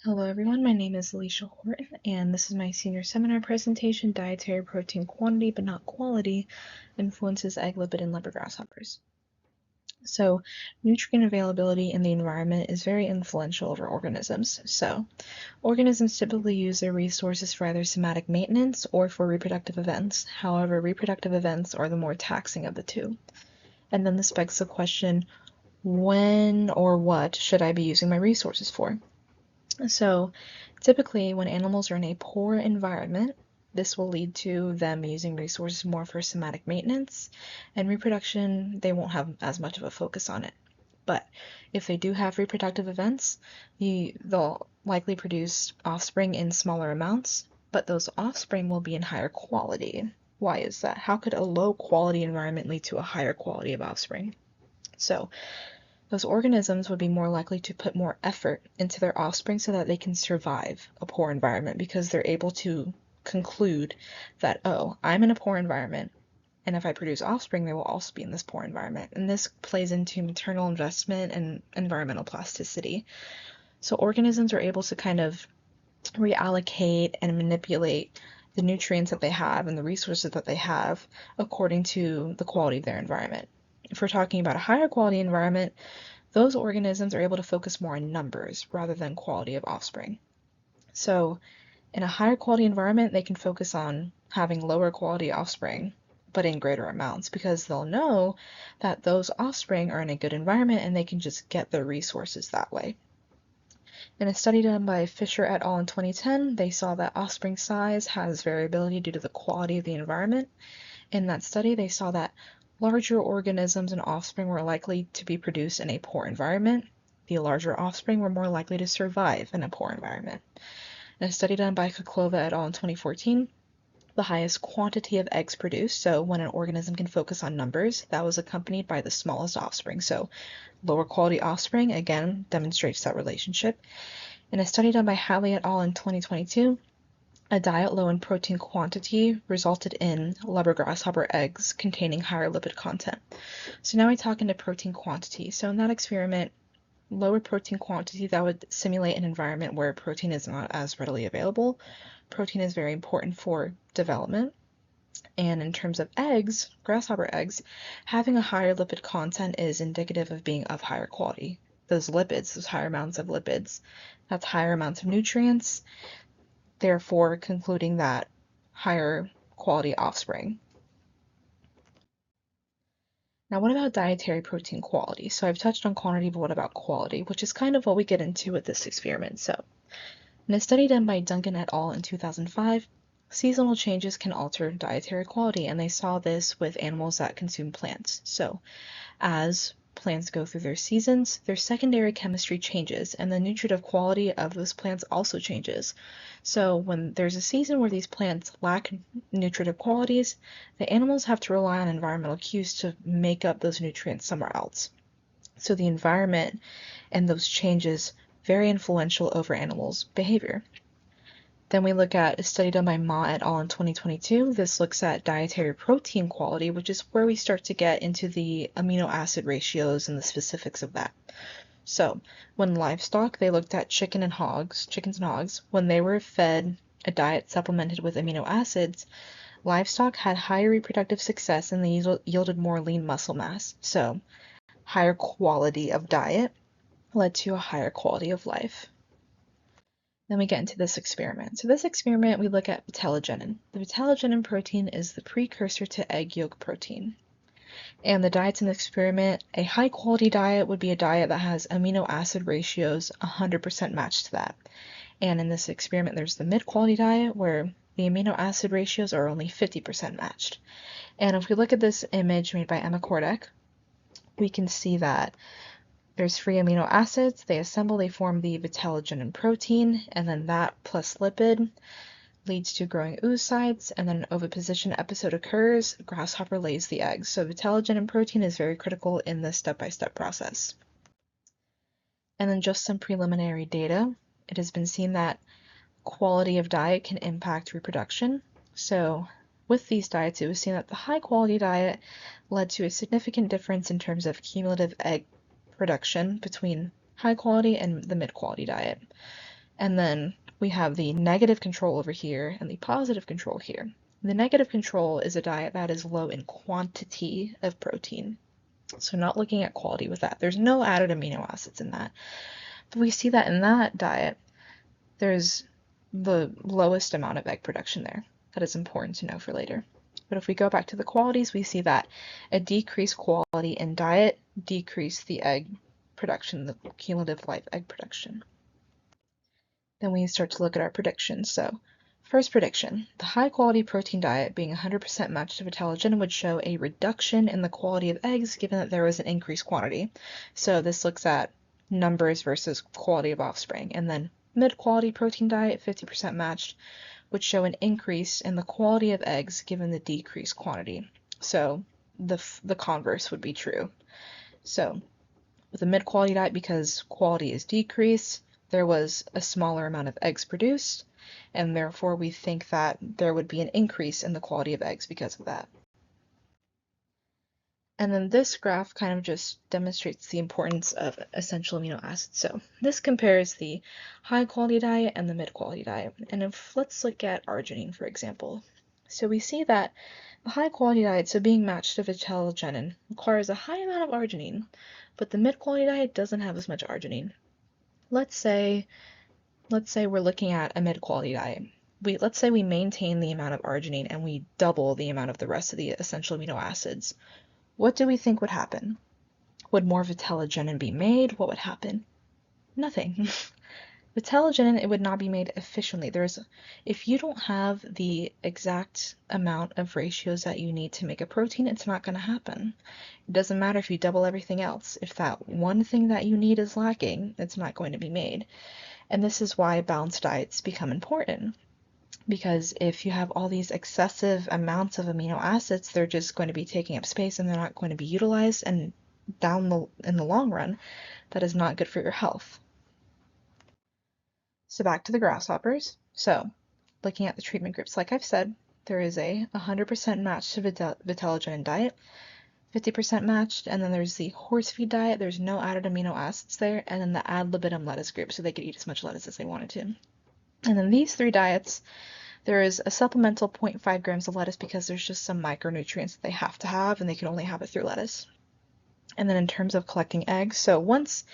Hello everyone, my name is Alicia Horton, and this is my senior seminar presentation, Dietary Protein Quantity but Not Quality Influences Egg, Lipid, and Leopard Grasshoppers. So, nutrient availability in the environment is very influential over organisms. So, organisms typically use their resources for either somatic maintenance or for reproductive events. However, reproductive events are the more taxing of the two. And then this begs the question, when or what should I be using my resources for? So typically when animals are in a poor environment, this will lead to them using resources more for somatic maintenance and reproduction. They won't have as much of a focus on it. But if they do have reproductive events, they'll likely produce offspring in smaller amounts, but those offspring will be in higher quality. Why is that? How could a low quality environment lead to a higher quality of offspring? So those organisms would be more likely to put more effort into their offspring so that they can survive a poor environment because they're able to conclude that, oh, I'm in a poor environment, and if I produce offspring, they will also be in this poor environment. And this plays into maternal investment and environmental plasticity. So organisms are able to kind of reallocate and manipulate the nutrients that they have and the resources that they have according to the quality of their environment. If we're talking about a higher quality environment, those organisms are able to focus more on numbers rather than quality of offspring. So in a higher quality environment, they can focus on having lower quality offspring, but in greater amounts because they'll know that those offspring are in a good environment and they can just get their resources that way. In a study done by Fisher et al. In 2010, they saw that offspring size has variability due to the quality of the environment. In that study, they saw that larger organisms and offspring were likely to be produced in a poor environment. The larger offspring were more likely to survive in a poor environment. In a study done by Koklova et al. In 2014, the highest quantity of eggs produced, so when an organism can focus on numbers, that was accompanied by the smallest offspring. So lower quality offspring, again, demonstrates that relationship. In a study done by Hadley et al. In 2022, a diet low in protein quantity resulted in leopard grasshopper eggs containing higher lipid content. So now we talk into protein quantity. So in that experiment, lower protein quantity, that would simulate an environment where protein is not as readily available. Protein is very important for development. And in terms of eggs, grasshopper eggs, having a higher lipid content is indicative of being of higher quality. Those lipids, those higher amounts of lipids, that's higher amounts of nutrients, therefore concluding that higher quality offspring. Now, what about dietary protein quality? So I've touched on quantity, but what about quality, which is kind of what we get into with this experiment. So in a study done by Duncan et al. In 2005, seasonal changes can alter dietary quality, and they saw this with animals that consume plants. So as plants go through their seasons, their secondary chemistry changes, and the nutritive quality of those plants also changes. So when there's a season where these plants lack nutritive qualities, the animals have to rely on environmental cues to make up those nutrients somewhere else. So the environment and those changes very influential over animals' behavior. Then we look at a study done by Ma et al. In 2022. This looks at dietary protein quality, which is where we start to get into the amino acid ratios and the specifics of that. So when livestock, they looked at chickens and hogs, when they were fed a diet supplemented with amino acids, livestock had higher reproductive success and they yielded more lean muscle mass. So higher quality of diet led to a higher quality of life. Then we get into this experiment. So this experiment, we look at vitellogenin. The vitellogenin protein is the precursor to egg yolk protein. And the diets in the experiment, a high quality diet would be a diet that has amino acid ratios 100% matched to that. And in this experiment, there's the mid-quality diet where the amino acid ratios are only 50% matched. And if we look at this image made by Emma Kordek, we can see that there's free amino acids, they assemble, they form the vitellogenin protein, and then that plus lipid leads to growing oocytes, and then an oviposition episode occurs, grasshopper lays the eggs. So vitellogenin protein is very critical in this step-by-step process. And then just some preliminary data. It has been seen that quality of diet can impact reproduction. So with these diets, it was seen that the high quality diet led to a significant difference in terms of cumulative egg production between high quality and the mid quality diet. And then we have the negative control over here and the positive control here. The negative control is a diet that is low in quantity of protein. So not looking at quality with that. There's no added amino acids in that. But we see that in that diet, there's the lowest amount of egg production there. That is important to know for later. But if we go back to the qualities, we see that a decreased quality in diet decreased the egg production, the cumulative life egg production. Then we start to look at our predictions. So first prediction, the high quality protein diet being 100% matched to vitellogenin would show a reduction in the quality of eggs given that there was an increased quantity. So this looks at numbers versus quality of offspring. And then mid-quality protein diet, 50% matched, would show an increase in the quality of eggs given the decreased quantity. So the converse would be true. So with a mid-quality diet, because quality is decreased, there was a smaller amount of eggs produced, and therefore we think that there would be an increase in the quality of eggs because of that. And then this graph kind of just demonstrates the importance of essential amino acids. So this compares the high quality diet and the mid quality diet. And let's look at arginine, for example. So we see that the high quality diet, so being matched to vitellogenin, requires a high amount of arginine, but the mid quality diet doesn't have as much arginine. Let's say we're looking at a mid quality diet. Let's say we maintain the amount of arginine and we double the amount of the rest of the essential amino acids. What do we think would happen? Would more vitellogenin be made? What would happen? Nothing. Vitellogenin, it would not be made efficiently. If you don't have the exact amount of ratios that you need to make a protein, it's not going to happen. It doesn't matter if you double everything else. If that one thing that you need is lacking, it's not going to be made. And this is why balanced diets become important. Because if you have all these excessive amounts of amino acids, they're just going to be taking up space and they're not going to be utilized, and in the long run, that is not good for your health. So back to the grasshoppers. So looking at the treatment groups, like I've said, there is a 100% match to vitellogenin diet, 50% matched, and then there's the horse feed diet. There's no added amino acids there, and then the ad libitum lettuce group, so they could eat as much lettuce as they wanted to. And then these three diets, there is a supplemental 0.5 grams of lettuce because there's just some micronutrients that they have to have, and they can only have it through lettuce. And then in terms of collecting eggs, so once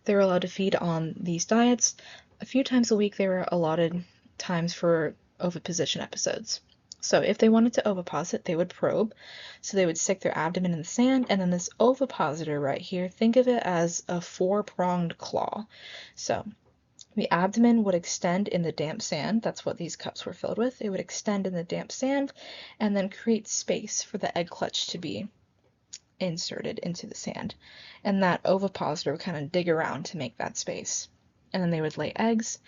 they were allowed to feed on these diets, a few times a week they were allotted times for oviposition episodes. So if they wanted to oviposit, they would probe. So they would stick their abdomen in the sand, and then this ovipositor right here, think of it as a four-pronged claw. So the abdomen would extend in the damp sand. That's what these cups were filled with. It would extend in the damp sand and then create space for the egg clutch to be inserted into the sand. And that ovipositor would kind of dig around to make that space. And then they would lay eggs.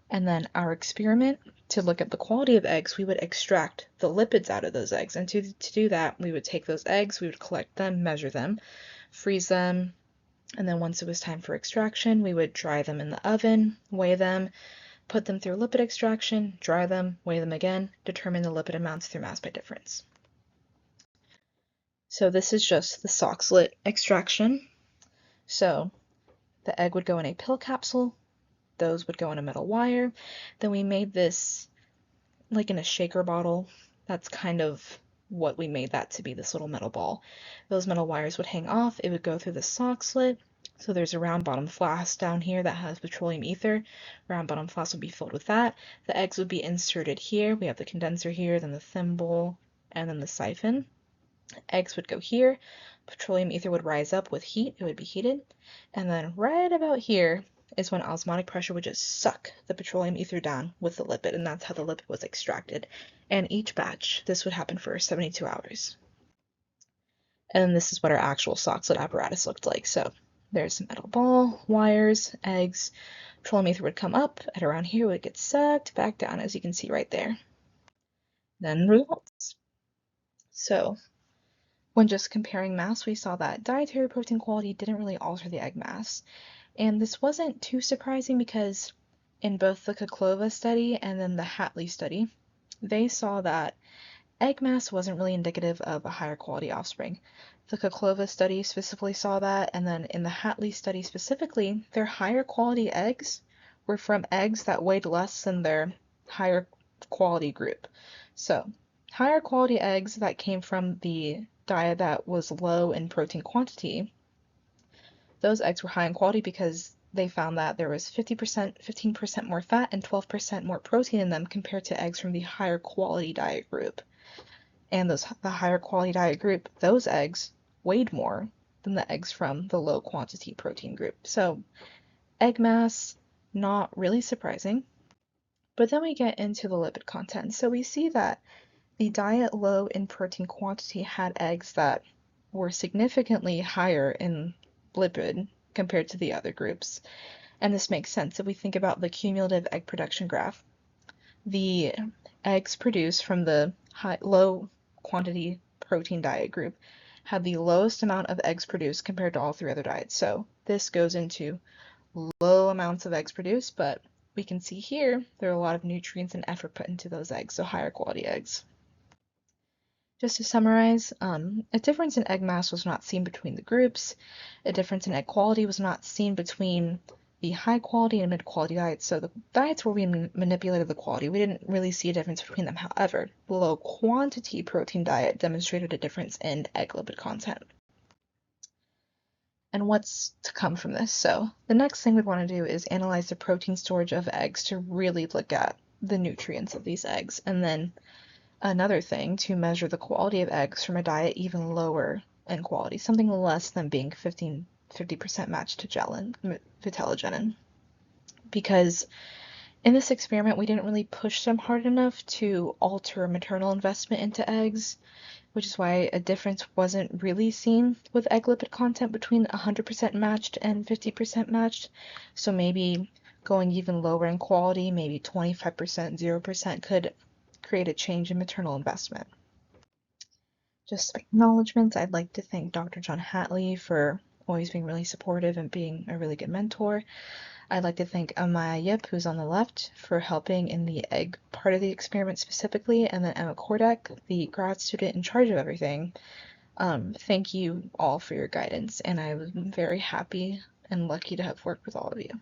And then our experiment, to look at the quality of eggs, we would extract the lipids out of those eggs. And to do that, we would take those eggs, we would collect them, measure them, freeze them, and then once it was time for extraction, we would dry them in the oven, weigh them, put them through lipid extraction, dry them, weigh them again, determine the lipid amounts through mass by difference. So this is just the Soxhlet extraction. So the egg would go in a pill capsule, those would go in a metal wire. Then we made this like in a shaker bottle. That's kind of what we made that to be, this little metal ball. Those metal wires would hang off. It would go through the Soxhlet. So there's a round bottom flask down here that has petroleum ether. Round bottom flask would be filled with that. The eggs would be inserted here. We have the condenser here, then the thimble, and then the siphon. Eggs would go here. Petroleum ether would rise up with heat. It would be heated. And then right about here is when osmotic pressure would just suck the petroleum ether down with the lipid, and that's how the lipid was extracted. And each batch, this would happen for 72 hours. And this is what our actual Soxhlet apparatus looked like. So there's a metal ball, wires, eggs, petroleum ether would come up, at around here would get sucked back down, as you can see right there. Then results. So when just comparing mass, we saw that dietary protein quality didn't really alter the egg mass. And this wasn't too surprising because in both the Khokhlova study and then the Hatley study, they saw that egg mass wasn't really indicative of a higher quality offspring. The Khokhlova study specifically saw that, and then in the Hatley study specifically, their higher quality eggs were from eggs that weighed less than their higher quality group. So, higher quality eggs that came from the diet that was low in protein quantity, those eggs were high in quality because they found that there was 15% more fat and 12% more protein in them compared to eggs from the higher quality diet group. And the higher quality diet group, those eggs weighed more than the eggs from the low quantity protein group. So egg mass, not really surprising. But then we get into the lipid content. So we see that the diet low in protein quantity had eggs that were significantly higher in lipid compared to the other groups. And this makes sense if we think about the cumulative egg production graph. The eggs produced from the low quantity protein diet group had the lowest amount of eggs produced compared to all three other diets. So this goes into low amounts of eggs produced, but we can see here there are a lot of nutrients and effort put into those eggs, so higher quality eggs. Just to summarize, a difference in egg mass was not seen between the groups. A difference in egg quality was not seen between the high quality and mid quality diets. So the diets where we manipulated the quality, we didn't really see a difference between them. However, the low quantity protein diet demonstrated a difference in egg lipid content. And what's to come from this? So the next thing we'd want to do is analyze the protein storage of eggs to really look at the nutrients of these eggs. And then another thing to measure the quality of eggs from a diet even lower in quality, something less than being 50% matched to vitellogenin. Because in this experiment, we didn't really push them hard enough to alter maternal investment into eggs, which is why a difference wasn't really seen with egg lipid content between 100% matched and 50% matched. So maybe going even lower in quality, maybe 25%, 0% could create a change in maternal investment. Just acknowledgements. I'd like to thank Dr. John Hatley for always being really supportive and being a really good mentor. I'd like to thank Amaya Yip, who's on the left, for helping in the egg part of the experiment specifically, and then Emma Kordek, the grad student in charge of everything. Thank you all for your guidance, and I'm very happy and lucky to have worked with all of you.